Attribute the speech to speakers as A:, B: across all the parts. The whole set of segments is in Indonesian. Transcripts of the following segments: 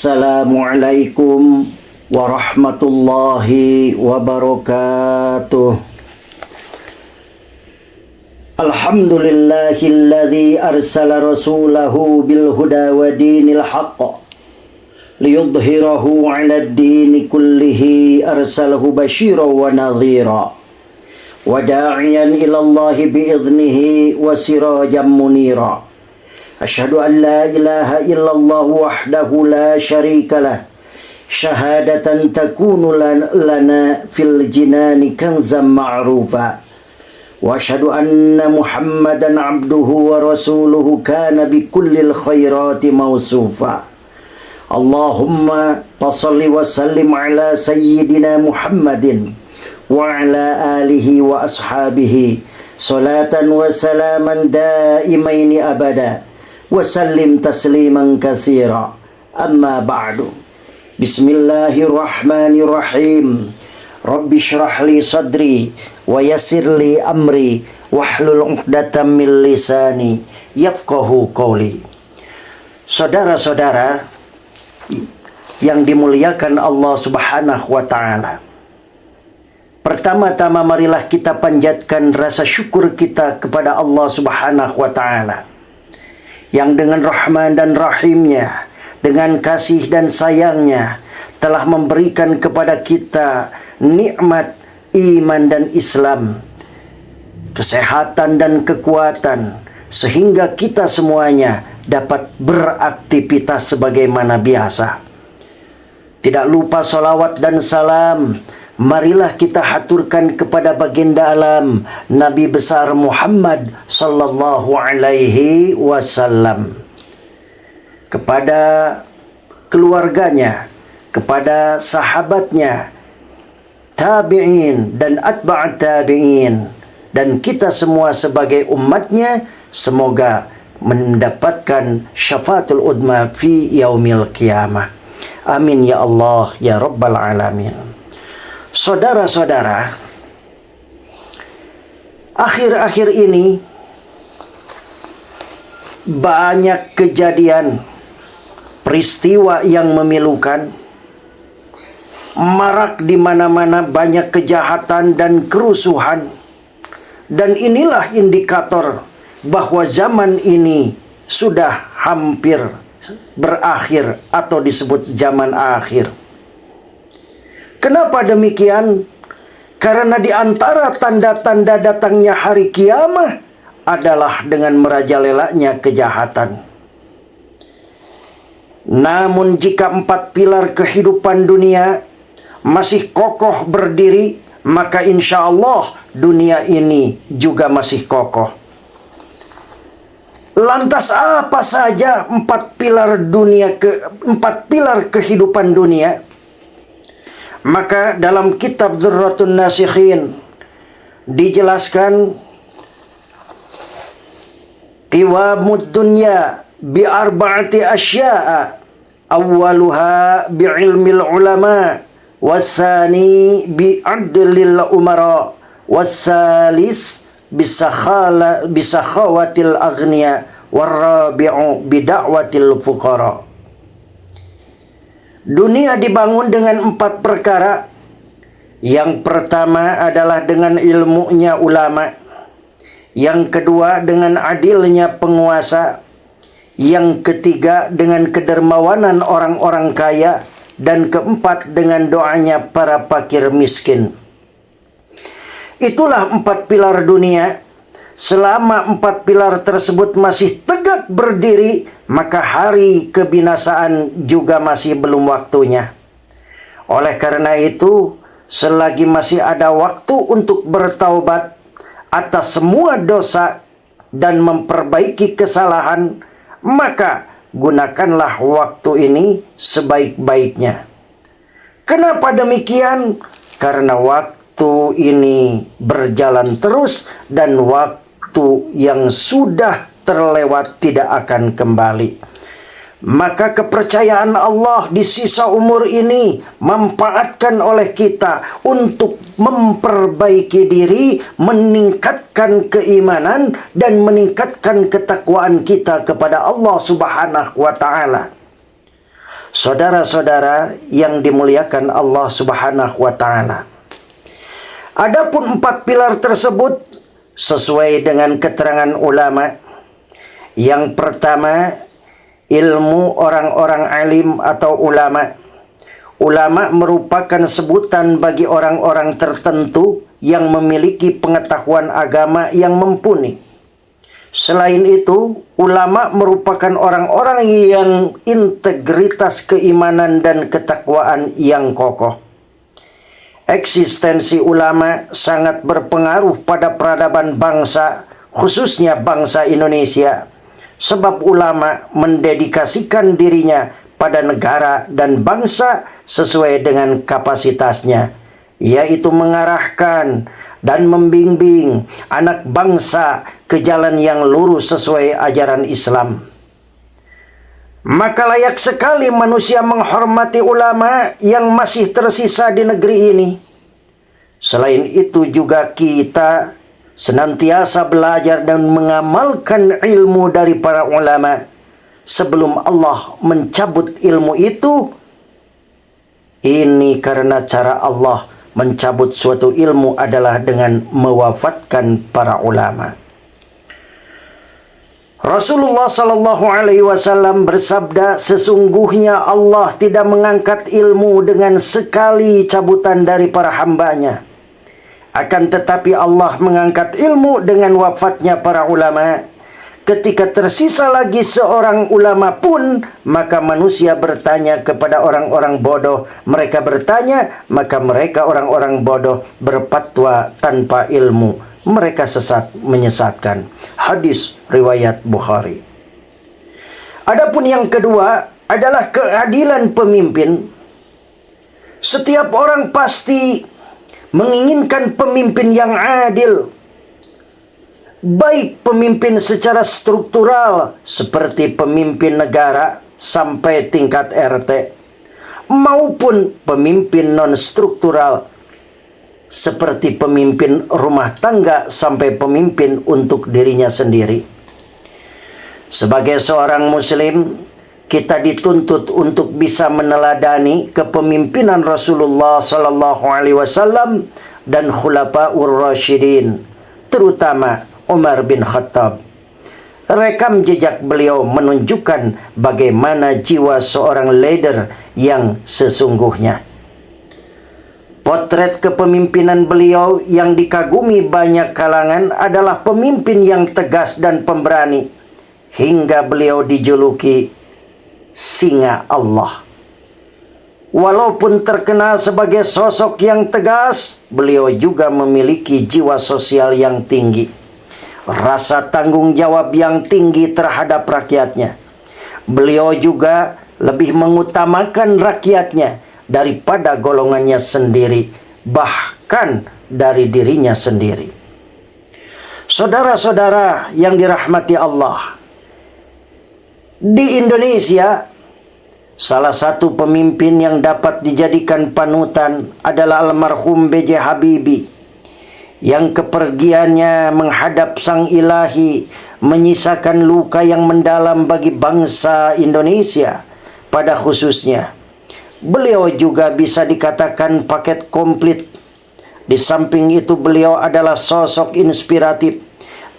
A: Assalamualaikum warahmatullahi wabarakatuh. Alhamdulillahilladzi arsala rasulahu bil huda wa dinil haqq liyudhhirahu 'alad dini kullihi arsalahu basyiran wa nadhira wa da'iyan ilallahi bi'idhnihi wa sirajan munira. Asyhadu an la ilaha illallah wahdahu la syarika lah syahadatan takunu lana fil jinani kanzan ma'rufa wa asyhadu anna muhammadan abduhu wa rasuluhu kana bikullil khairati mausufa. Allahumma salli wa sallim ala sayyidina Muhammadin wa ala alihi wa ashabihi salatan wa salaman daimaini abada wa sallim tasliman katsira. Amma ba'du. Bismillahirrahmanirrahim. Rabbi shrah li sadri wa yassir li amri wahlul 'uqdatam min lisani yafqahu qawli. Saudara-saudara yang dimuliakan Allah Subhanahu wa taala, pertama-tama marilah kita panjatkan rasa syukur kita kepada Allah Subhanahu wa taala yang dengan rahman dan rahimnya, dengan kasih dan sayangnya telah memberikan kepada kita nikmat iman dan Islam, kesehatan dan kekuatan, sehingga kita semuanya dapat beraktivitas sebagaimana biasa. Tidak lupa salawat dan salam marilah kita haturkan kepada baginda alam Nabi besar Muhammad sallallahu alaihi wasallam, kepada keluarganya, kepada sahabatnya, tabi'in dan atba'at tabi'in, dan kita semua sebagai umatnya semoga mendapatkan syafaatul udma fi yaumil qiyamah. Amin ya Allah ya rabbal alamin. Saudara-saudara, akhir-akhir ini banyak kejadian, peristiwa yang memilukan, marak di mana-mana, banyak kejahatan dan kerusuhan. Dan inilah indikator bahwa zaman ini sudah hampir berakhir atau disebut zaman akhir. Kenapa demikian? Karena di antara tanda-tanda datangnya hari kiamat adalah dengan merajalelanya kejahatan. Namun jika 4 pilar kehidupan dunia masih kokoh berdiri, maka insya Allah dunia ini juga masih kokoh. Lantas apa saja 4 pilar kehidupan dunia? Maka dalam kitab Dzurratun Nasikhin dijelaskan qiwamud dunya bi arba'ati asya'a, awwaluha bi ilmil ulama, wasani bi adlil umara, wasalis bisakhawatil aghniya, warrabi'u bi da'watil fuqara. Dunia dibangun dengan 4 perkara. Yang pertama adalah dengan ilmunya ulama, yang kedua dengan adilnya penguasa, yang ketiga dengan kedermawanan orang-orang kaya, dan keempat dengan doanya para fakir miskin. Itulah 4 pilar dunia. Selama 4 pilar tersebut masih tegak berdiri, maka hari kebinasaan juga masih belum waktunya. Oleh karena itu, selagi masih ada waktu untuk bertaubat atas semua dosa dan memperbaiki kesalahan, maka gunakanlah waktu ini sebaik-baiknya. Kenapa demikian? Karena waktu ini berjalan terus, dan waktu yang sudah terlewat tidak akan kembali. Maka kepercayaan Allah di sisa umur ini manfaatkan oleh kita untuk memperbaiki diri, meningkatkan keimanan, dan meningkatkan ketakwaan kita kepada Allah Subhanahu wa ta'ala. Saudara-saudara yang dimuliakan Allah Subhanahu wa taala. Adapun 4 pilar tersebut sesuai dengan keterangan ulama. Yang pertama, ilmu orang-orang alim atau ulama. Ulama merupakan sebutan bagi orang-orang tertentu yang memiliki pengetahuan agama yang mumpuni. Selain itu, ulama merupakan orang-orang yang integritas keimanan dan ketakwaan yang kokoh. Eksistensi ulama sangat berpengaruh pada peradaban bangsa, khususnya bangsa Indonesia, sebab ulama mendedikasikan dirinya pada negara dan bangsa sesuai dengan kapasitasnya, yaitu mengarahkan dan membimbing anak bangsa ke jalan yang lurus sesuai ajaran Islam. Maka layak sekali manusia menghormati ulama yang masih tersisa di negeri ini. Selain itu juga kita senantiasa belajar dan mengamalkan ilmu dari para ulama sebelum Allah mencabut ilmu itu. Ini karena cara Allah mencabut suatu ilmu adalah dengan mewafatkan para ulama. Rasulullah sallallahu alaihi wasallam bersabda, sesungguhnya Allah tidak mengangkat ilmu dengan sekali cabutan dari para hambanya. Akan tetapi Allah mengangkat ilmu dengan wafatnya para ulama. Ketika tersisa lagi seorang ulama pun, maka manusia bertanya kepada orang-orang bodoh. Mereka bertanya, maka mereka orang-orang bodoh berfatwa tanpa ilmu. Mereka sesat menyesatkan. Hadis riwayat Bukhari. Adapun yang kedua adalah keadilan pemimpin. Setiap orang pasti menginginkan pemimpin yang adil. Baik pemimpin secara struktural seperti pemimpin negara sampai tingkat RT, maupun pemimpin non-struktural seperti pemimpin rumah tangga sampai pemimpin untuk dirinya sendiri. Sebagai seorang muslim, kita dituntut untuk bisa meneladani kepemimpinan Rasulullah sallallahu alaihi wasallam dan Khulafaur Rasyidin, terutama Umar bin Khattab. Rekam jejak beliau menunjukkan bagaimana jiwa seorang leader yang sesungguhnya. Potret kepemimpinan beliau yang dikagumi banyak kalangan adalah pemimpin yang tegas dan pemberani, hingga beliau dijuluki singa Allah. Walaupun terkenal sebagai sosok yang tegas, beliau juga memiliki jiwa sosial yang tinggi, rasa tanggung jawab yang tinggi terhadap rakyatnya. Beliau juga lebih mengutamakan rakyatnya daripada golongannya sendiri, bahkan dari dirinya sendiri. Saudara-saudara yang dirahmati Allah, di Indonesia, salah satu pemimpin yang dapat dijadikan panutan adalah almarhum B.J. Habibie, yang kepergiannya menghadap Sang Ilahi menyisakan luka yang mendalam bagi bangsa Indonesia pada khususnya. Beliau juga bisa dikatakan paket komplit. Di samping itu beliau adalah sosok inspiratif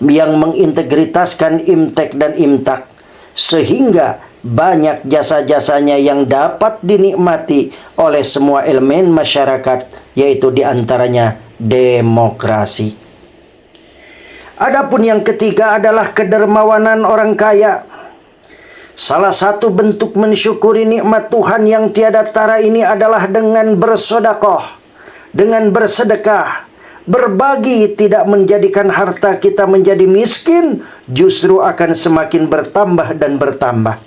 A: yang mengintegritaskan Imtek dan Imtak, sehingga banyak jasa-jasanya yang dapat dinikmati oleh semua elemen masyarakat, yaitu diantaranya demokrasi. Adapun yang ketiga adalah kedermawanan orang kaya. Salah satu bentuk mensyukuri nikmat Tuhan yang tiada tara ini adalah dengan bersedekah, dengan bersedekah. Berbagi tidak menjadikan harta kita menjadi miskin, justru akan semakin bertambah dan bertambah.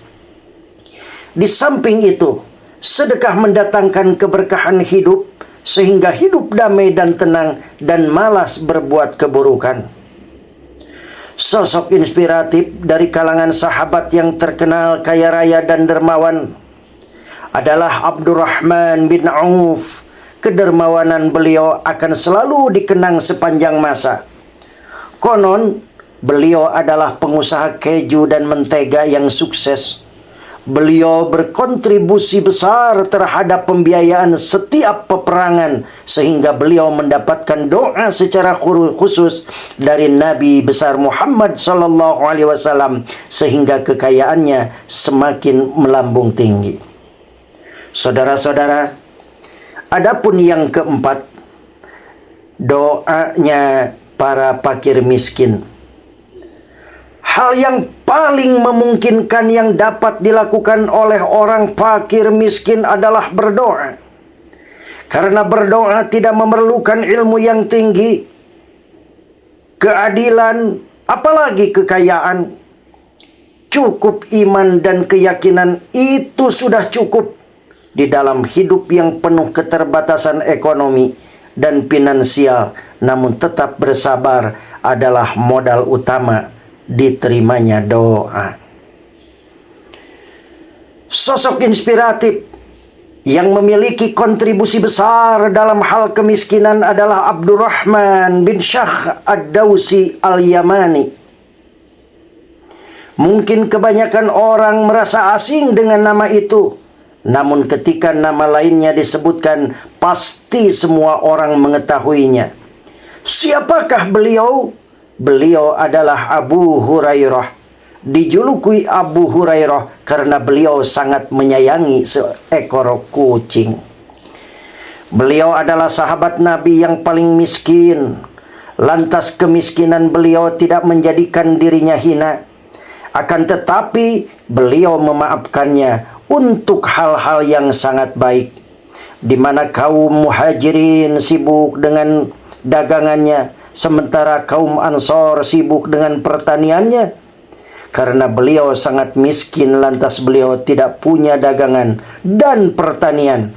A: Di samping itu, sedekah mendatangkan keberkahan hidup, sehingga hidup damai dan tenang dan malas berbuat keburukan. Sosok inspiratif dari kalangan sahabat yang terkenal kaya raya dan dermawan adalah Abdurrahman bin Auf. Kedermawanan beliau akan selalu dikenang sepanjang masa. Konon, beliau adalah pengusaha keju dan mentega yang sukses. Beliau berkontribusi besar terhadap pembiayaan setiap peperangan sehingga beliau mendapatkan doa secara khusus dari Nabi besar Muhammad sallallahu alaihi wasallam sehingga kekayaannya semakin melambung tinggi. Saudara-saudara, adapun yang keempat, doanya para fakir miskin. Hal yang paling memungkinkan yang dapat dilakukan oleh orang fakir miskin adalah berdoa. Karena berdoa tidak memerlukan ilmu yang tinggi, keadilan, apalagi kekayaan. Cukup iman dan keyakinan, itu sudah cukup di dalam hidup yang penuh keterbatasan ekonomi dan finansial, namun tetap bersabar adalah modal utama diterimanya doa. Sosok inspiratif yang memiliki kontribusi besar dalam hal kemiskinan adalah Abdurrahman bin Syakh Ad-Dawsi Al-Yamani. Mungkin kebanyakan orang merasa asing dengan nama itu, namun ketika nama lainnya disebutkan, pasti semua orang mengetahuinya. Siapakah beliau? Beliau adalah Abu Hurairah. Dijuluki Abu Hurairah karena beliau sangat menyayangi seekor kucing. Beliau adalah sahabat Nabi yang paling miskin. Lantas kemiskinan beliau tidak menjadikan dirinya hina. Akan tetapi beliau memaafkannya untuk hal-hal yang sangat baik. Di mana kaum muhajirin sibuk dengan dagangannya, sementara kaum Ansor sibuk dengan pertaniannya. Karena beliau sangat miskin, lantas beliau tidak punya dagangan dan pertanian,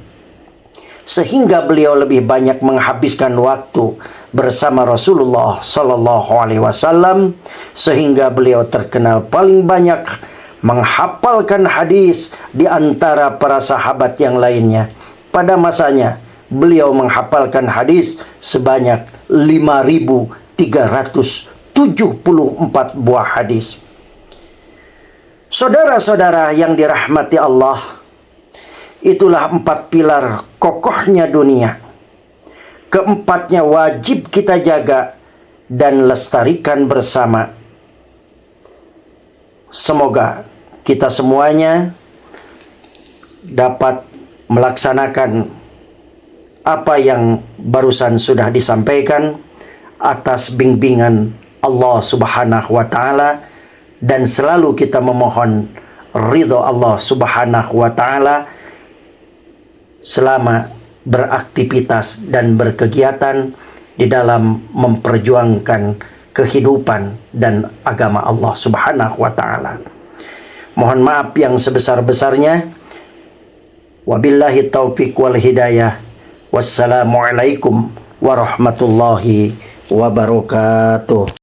A: sehingga beliau lebih banyak menghabiskan waktu bersama Rasulullah Sallallahu Alaihi Wasallam, sehingga beliau terkenal paling banyak menghafalkan hadis di antara para sahabat yang lainnya. Pada masanya beliau menghafalkan hadis sebanyak 5.374 buah hadis. Saudara-saudara yang dirahmati Allah, itulah 4 pilar kokohnya dunia. Keempatnya wajib kita jaga dan lestarikan bersama. Semoga kita semuanya dapat melaksanakan apa yang barusan sudah disampaikan atas bimbingan Allah Subhanahu wa taala, dan selalu kita memohon ridho Allah Subhanahu wa taala selama beraktivitas dan berkegiatan di dalam memperjuangkan kehidupan dan agama Allah Subhanahu wa taala. Mohon maaf yang sebesar-besarnya. Wabillahi taufiq wal hidayah. Wassalamualaikum warahmatullahi wabarakatuh.